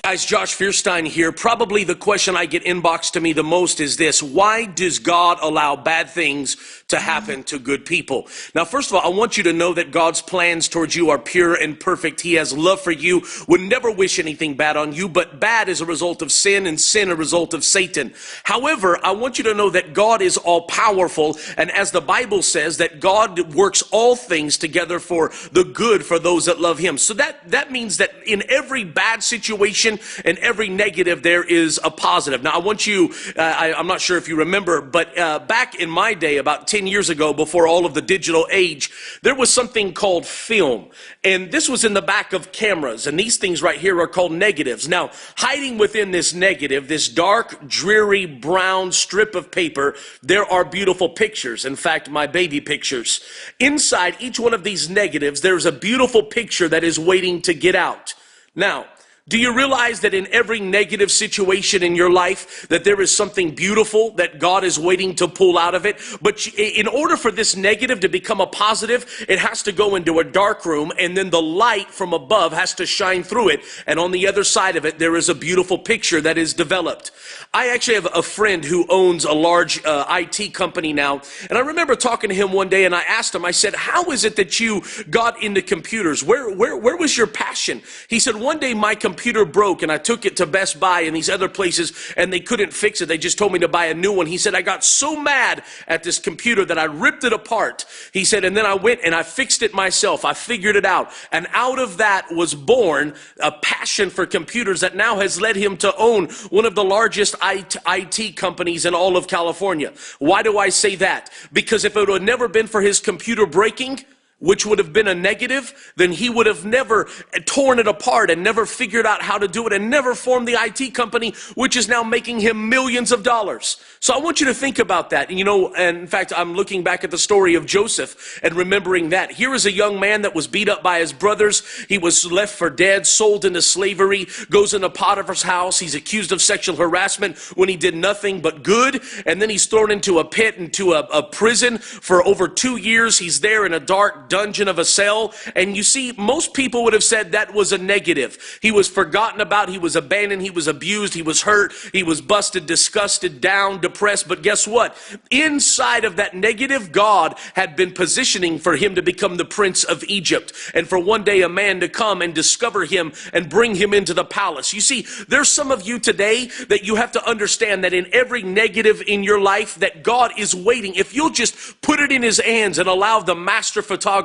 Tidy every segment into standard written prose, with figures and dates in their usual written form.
Guys, Josh Fierstein here. Probably the question I get inboxed to me the most is this: why does God allow bad things to happen to good people? Now, first of all, I want you to know that God's plans towards you are pure and perfect. He has love for you, would never wish anything bad on you, but bad is a result of sin, and sin a result of Satan. However, I want you to know that God is all powerful, and as the Bible says, that God works all things together for the good for those that love him. So that means that in every bad situation and every negative, there is a positive. Now, I want you, I'm not sure if you remember, but back in my day, about 10 years ago, before all of the digital age, there was something called film. And this was in the back of cameras. And these things right here are called negatives. Now, hiding within this negative, this dark, dreary, brown strip of paper, there are beautiful pictures. In fact, my baby pictures. Inside each one of these negatives, there's a beautiful picture that is waiting to get out. Now, do you realize that in every negative situation in your life that there is something beautiful that God is waiting to pull out of it? But in order for this negative to become a positive, it has to go into a dark room, and then the light from above has to shine through it. And on the other side of it, there is a beautiful picture that is developed. I actually have a friend who owns a large IT company now. And I remember talking to him one day, and I asked him, I said, how is it that you got into computers? Where was your passion? He said, one day my computer broke, and I took it to Best Buy and these other places, and they couldn't fix it. They just told me to buy a new one. He said, I got so mad at this computer that I ripped it apart. He said, and then I went and I fixed it myself. I figured it out. And out of that was born a passion for computers that now has led him to own one of the largest IT companies in all of California. Why do I say that? Because if it had never been for his computer breaking, which would have been a negative, then he would have never torn it apart and never figured out how to do it and never formed the IT company, which is now making him millions of dollars. So I want you to think about that. And in fact, I'm looking back at the story of Joseph and remembering that. Here is a young man that was beat up by his brothers. He was left for dead, sold into slavery, goes into Potiphar's house. He's accused of sexual harassment when he did nothing but good. And then he's thrown into a pit, into a prison for over 2 years. He's there in a dark dungeon of a cell. And you see, most people would have said that was a negative. He was forgotten about. He was abandoned. He was abused. He was hurt. He was busted, disgusted, down, depressed. But guess what? Inside of that negative, God had been positioning for him to become the prince of Egypt, and for one day a man to come and discover him and bring him into the palace. You see, there's some of you today that you have to understand that in every negative in your life, that God is waiting. If you'll just put it in his hands and allow the master photographer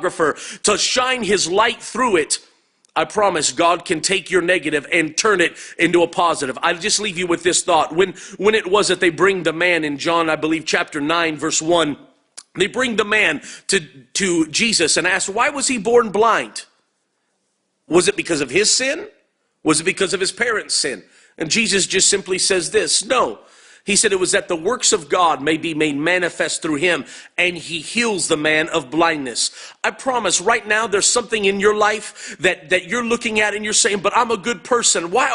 to shine his light through it, I promise God can take your negative and turn it into a positive. I'll just leave you with this thought. When it was that they bring the man in John, I believe, chapter 9, verse 1, they bring the man to Jesus and ask, why was he born blind? Was it because of his sin? Was it because of his parents' sin? And Jesus just simply says this, no. He said it was that the works of God may be made manifest through him, and he heals the man of blindness. I promise right now there's something in your life that you're looking at and you're saying, but I'm a good person. Why?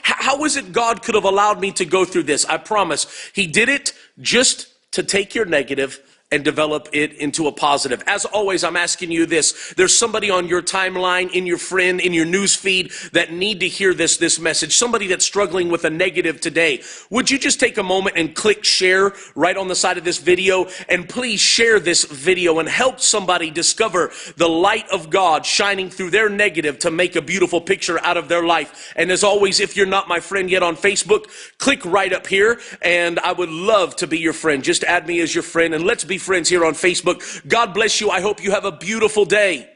How is it God could have allowed me to go through this? I promise he did it just to take your negative and develop it into a positive. As always, I'm asking you this. There's somebody on your timeline, in your friend, in your news feed that need to hear this message. Somebody that's struggling with a negative today. Would you just take a moment and click share right on the side of this video? And please share this video and help somebody discover the light of God shining through their negative to make a beautiful picture out of their life. And as always, if you're not my friend yet on Facebook, click right up here, and I would love to be your friend. Just add me as your friend, and let's be friends here on Facebook. God bless you. I hope you have a beautiful day.